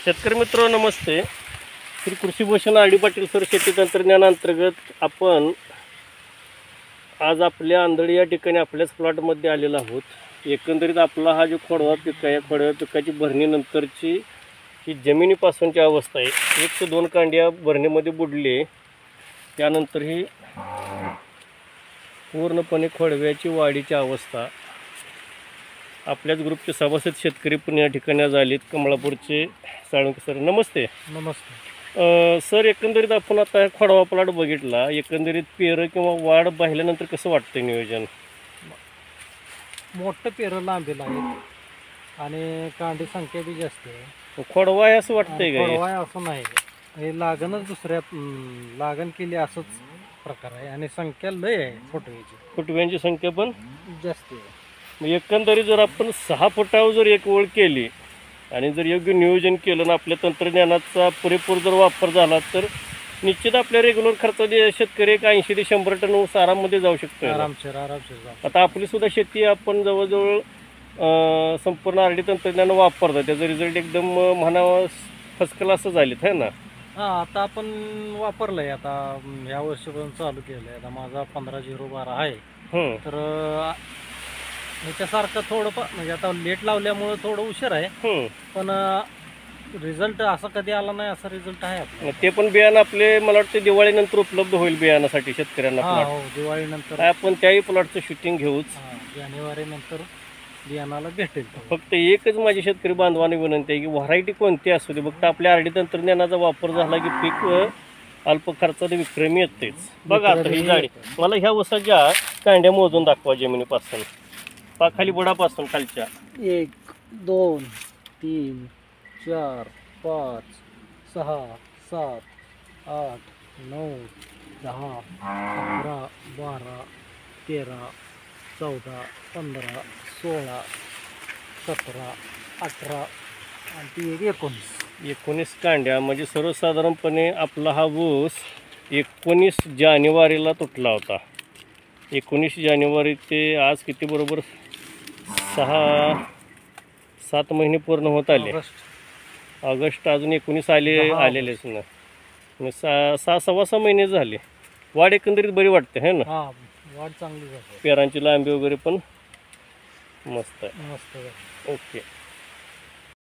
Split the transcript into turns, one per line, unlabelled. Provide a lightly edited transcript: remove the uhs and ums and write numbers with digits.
शेतकरी मित्र नमस्ते. Shri Krishi Bhushan R D Patil sir शेती तंत्रज्ञानांतर्गत आपण आज आपल्या आंधळी या ठिकाणी आपल्याच प्लॉटमध्ये आलेलो आहोत. एकंदरीत आपला हा जो खोडवा पीक आहे, या खोडव्या पिकाची भरणीनंतरची ही जमिनीपासूनची अवस्था आहे. 1 ते 2 कांड्या भरणीमध्ये बुडली आहे. त्यानंतर ही पूर्णपणे खोडव्याची वाढीची अवस्था. आपल्याच ग्रुपचे सभासद शेतकरी पण या ठिकाणी आज आलेत. कमळापूरचे साळुंके सर, नमस्ते.
नमस्ते
सर, एकंदरीत आपण आता खोडवा प्लॉट बघितला, एकंदरीत पेरं किंवा वाढ पाहिल्यानंतर कसं वाटतं नियोजन?
मोठं पेरं लांबीला आहे आणि कांडी संख्या बी जास्त आहे.
खोडवा आहे असं वाटतंय का?
खोडवा आहे असं नाही, हे लागणच दुसऱ्या लागण केली असंच प्रकार आहे आणि संख्या लय आहे.
फुटव्यांची संख्या पण
जास्त आहे.
एकंदरीत जर आपण 6 फुटावर जर एक ओळ केली आणि जर योग्य नियोजन केलं ना, आपल्या तंत्रज्ञानाचा पुरेपूर जर वापर झाला तर निश्चित आपल्या रेग्युलर खर्चाचे शेतकरी 80 ते 100 टन ऊस आराममध्ये जाऊ शकतो.
आरामशीर
आता आपली सुद्धा शेती आपण जवळजवळ संपूर्ण आर डी तंत्रज्ञान वापरतो. त्याचा रिझल्ट एकदम म्हणावा फर्स्ट क्लासच झालेत आहे ना.
हां, आता आपण वापरलंय. आता ह्या वर्षीपासून चालू केलंय. आता माझा 15-0-12 आहे. तर ह्याच्यासारखं थोडं म्हणजे आता लेट लावल्यामुळे थोडं उशीर आहे, पण रिझल्ट असा कधी आला नाही असा रिझल्ट आहे आपला.
ते पण बियाणं आपले मला वाटतं दिवाळीनंतर उपलब्ध होईल बियाणासाठी शेतकऱ्यांना.
हो, दिवाळीनंतर
आपण त्याही प्लॉटचं शूटिंग घेऊच.
जानेवारी नंतर बियाणाला भेटेल.
फक्त एकच माझी शेतकरी बांधवांनी विनंती आहे की व्हरायटी कोणती असू दे, फक्त आपल्या आर डी तंत्रज्ञानाचा वापर झाला की पीक अल्प खर्चात विक्रमी येतेच. बघा आता ही जाडी, मला ह्या ऊसाच्या कांड्या मोजून दाखवा जमिनीपासून, खाली बुडापासून खालच्या.
1 2 3 4 5 6 7 8 9 10 11 12 13 14 15 16 17 18 आणि
19 कांड्या. म्हणजे सर्वसाधारणपणे आपला हा ऊस 19 जानेवारीला तुटला होता. 19 जानेवारी ते आज किती, बरोबर 6-7 महिने पूर्ण होत आले. ऑगस्ट अजून 19 आलेलेच ना. 6-6.25 महिने झाले. वाढ एकंदरीत बरी वाटते है ना.
वाढ चांगली झाली.
पेरांची लांबी वगैरे पण मस्त आहे.
मस्त.
ओके.